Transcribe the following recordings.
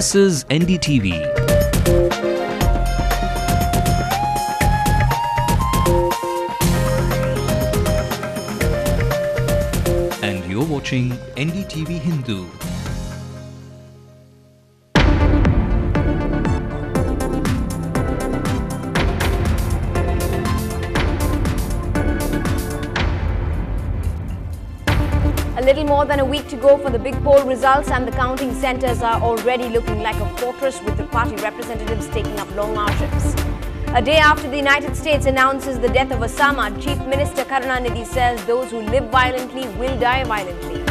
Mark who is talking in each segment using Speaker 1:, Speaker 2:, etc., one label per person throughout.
Speaker 1: This is NDTV. And you're watching NDTV Hindu.
Speaker 2: A little more than a week to go for the big poll results, and the counting centres are already looking like a fortress, with the party representatives taking up long hour shifts. A day after the United States announces the death of Osama, Chief Minister Karunanidhi says those who live violently will die violently.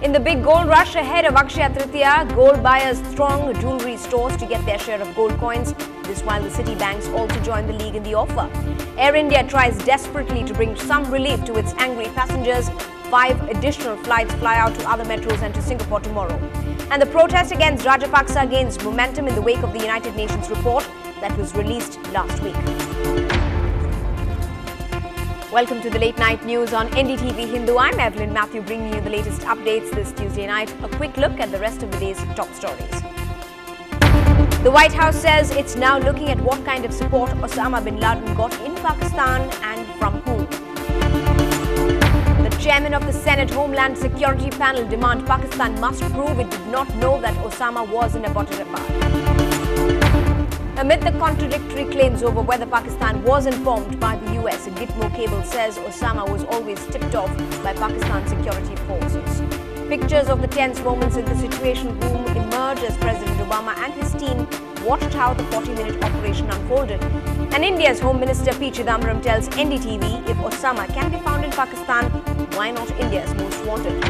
Speaker 2: In the big gold rush ahead of Akshaya Tritiya, gold buyers throng jewellery stores to get their share of gold coins. This while the city banks also join the league in the offer. Air India tries desperately to bring some relief to its angry passengers. 5 additional flights fly out to other metros and to Singapore tomorrow. And the protest against Rajapaksa gains momentum in the wake of the United Nations report that was released last week. Welcome to the late night news on NDTV Hindu. I'm Evelyn Matthew, bringing you the latest updates this Tuesday night. A quick look at the rest of the day's top stories. The White House says it's now looking at what kind of support Osama bin Laden got in Pakistan and from whom. The chairman of the Senate Homeland Security Panel demands Pakistan must prove it did not know that Osama was in Abbottabad. Amid the contradictory claims over whether Pakistan was informed by the US, a Gitmo cable says Osama was always tipped off by Pakistan security forces. Pictures of the tense moments in the Situation Room emerge as President Obama and his team watched how the 40-minute operation unfolded. And India's Home Minister P. Chidambaram tells NDTV if Osama can be found in Pakistan, why not India's most wanted?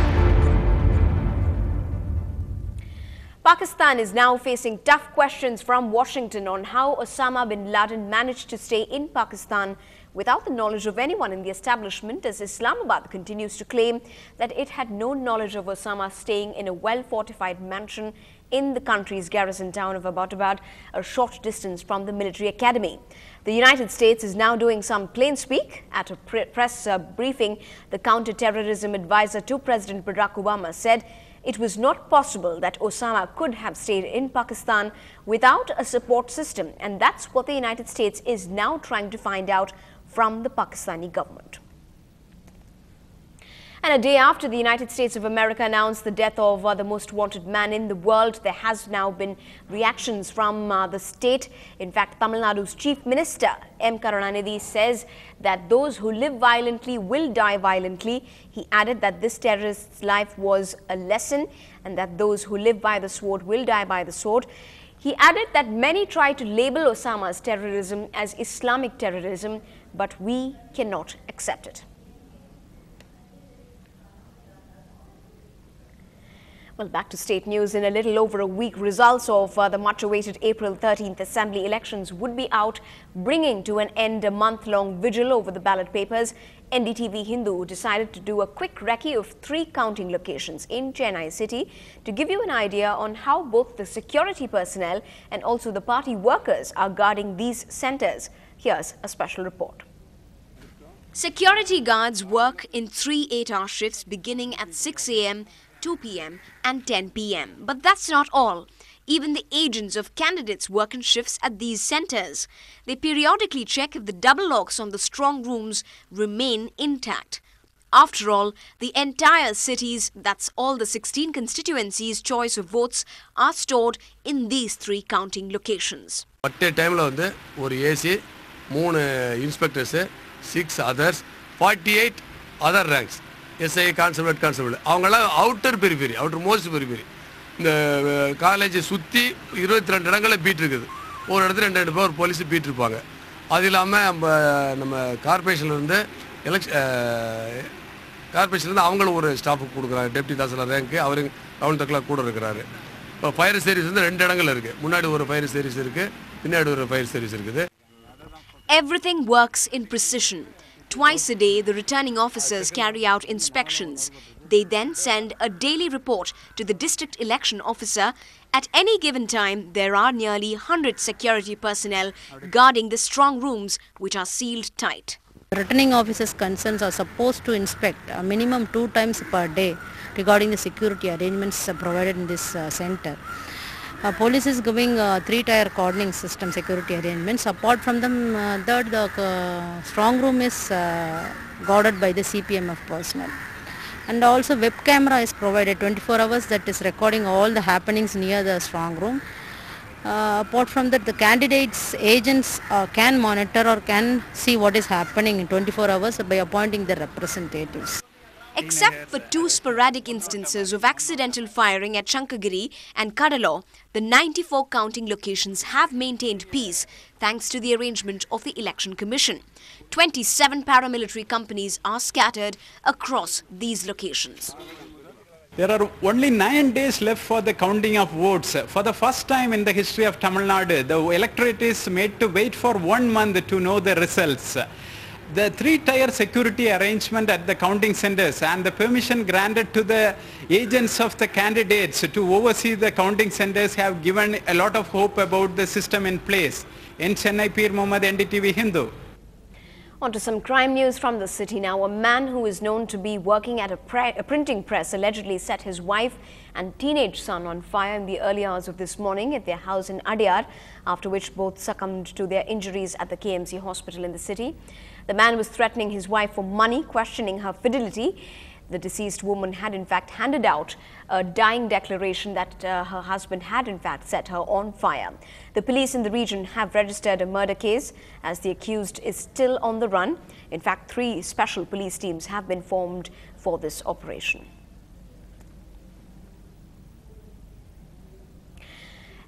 Speaker 2: Pakistan is now facing tough questions from Washington on how Osama bin Laden managed to stay in Pakistan without the knowledge of anyone in the establishment, as Islamabad continues to claim that it had no knowledge of Osama staying in a well-fortified mansion in the country's garrison town of Abbottabad, a short distance from the military academy. The United States is now doing some plain speak. At a press briefing, the counter-terrorism advisor to President Barack Obama said it was not possible that Osama could have stayed in Pakistan without a support system, and that's what the United States is now trying to find out from the Pakistani government. And a day after the United States of America announced the death of the most wanted man in the world, there has now been reactions from the state. In fact, Tamil Nadu's Chief Minister M. Karunanidhi says that those who live violently will die violently. He added that this terrorist's life was a lesson and that those who live by the sword will die by the sword. He added that many try to label Osama's terrorism as Islamic terrorism, but we cannot accept it. Well, back to state news. In a little over a week, results of the much-awaited April 13th Assembly elections would be out, bringing to an end a month-long vigil over the ballot papers. NDTV Hindu decided to do a quick recce of 3 counting locations in Chennai city to give you an idea on how both the security personnel and also the party workers are guarding these centres. Here's a special report. Security guards work in 3 8-hour shifts beginning at 6 a.m., 2 p.m. and 10 p.m. But that's not all. Even the agents of candidates work in shifts at these centres. They periodically check if the double locks on the strong rooms remain intact. After all, the entire city's, that's all the 16 constituencies' choice of votes are stored in these 3 counting locations.
Speaker 3: At a time, one AC, 3 inspectors, 6 others, 48 other ranks. SA constable, constable. அவங்களாம் outer periphery, outer most periphery. இந்த college சுற்றி 22 இடங்களில் beat இருக்குது. ஒரு இடத்துல 2 பேர் police beat இருப்பாங்க. அது இல்லாமல் நம்ம கார்பரேஷன்லேருந்து கார்பரேஷன்லேருந்து அவங்களும் ஒரு ஸ்டாஃபுக்கு கொடுக்குறாங்க. டெப்டி தாசில்தார் ரேங்க்கு அவர் ரவுண்ட் தக்கில் கூட இருக்கிறாரு. இப்போ ஃபயர் சர்வீஸ் வந்து 2 இடங்கள் இருக்குது. முன்னாடி ஒரு ஃபயர் சர்வீஸ் இருக்குது, பின்னாடி ஒரு ஃபயர் சர்வீஸ் இருக்குது.
Speaker 2: Everything works in precision. Twice a day, the returning officers carry out inspections. They then send a daily report to the district election officer. At any given time, there are nearly 100 security personnel guarding the strong rooms, which are sealed tight.
Speaker 4: Returning officers' concerns are supposed to inspect a minimum 2 times per day regarding the security arrangements provided in this center. Police is giving 3-tier cordoning system security arrangements. Apart from them, the strong room is guarded by the CPMF personnel. And also web camera is provided 24 hours that is recording all the happenings near the strong room. Apart from that, the candidates' agents can monitor or can see what is happening in 24 hours by appointing the representatives.
Speaker 2: Except for 2 sporadic instances of accidental firing at Shankagiri and Kadalo, the 94 counting locations have maintained peace thanks to the arrangement of the Election Commission. 27 paramilitary companies are scattered across these locations.
Speaker 5: There are only 9 days left for the counting of votes. For the first time in the history of Tamil Nadu, the electorate is made to wait for 1 month to know the results. The 3-tier security arrangement at the counting centers and the permission granted to the agents of the candidates to oversee the counting centers have given a lot of hope about the system in place. In Chennai, Peer Mohammed, NDTV Hindu.
Speaker 2: On to some crime news from the city now. A man who is known to be working at a printing press allegedly set his wife and teenage son on fire in the early hours of this morning at their house in Adyar, after which both succumbed to their injuries at the KMC hospital in the city. The man was threatening his wife for money, questioning her fidelity. The deceased woman had in fact handed out a dying declaration that her husband had in fact set her on fire. The police in the region have registered a murder case as the accused is still on the run. In fact, 3 special police teams have been formed for this operation.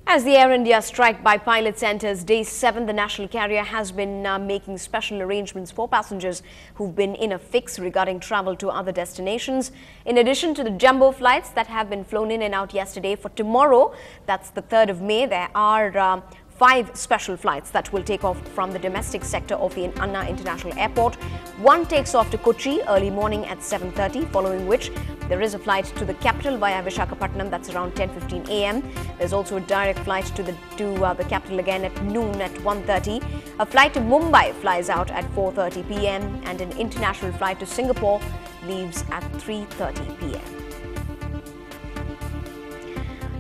Speaker 2: As the Air India strike by pilots enters day 7, the national carrier has been making special arrangements for passengers who've been in a fix regarding travel to other destinations. In addition to the jumbo flights that have been flown in and out yesterday, for tomorrow, that's the 3rd of May, there are 5 special flights that will take off from the domestic sector of the Anna International Airport. 1 takes off to Kochi early morning at 7:30, following which there is a flight to the capital via Visakhapatnam, that's around 10:15 a.m. There's also a direct flight to the capital again at noon at 1:30. A flight to Mumbai flies out at 4:30 p.m. and an international flight to Singapore leaves at 3:30 p.m.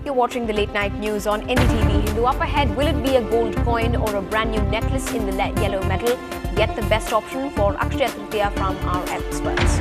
Speaker 2: You're watching the late night news on NETV Hindu. Up ahead, will it be a gold coin or a brand new necklace in the yellow metal? Get the best option for Akshaya Tritiya from our experts.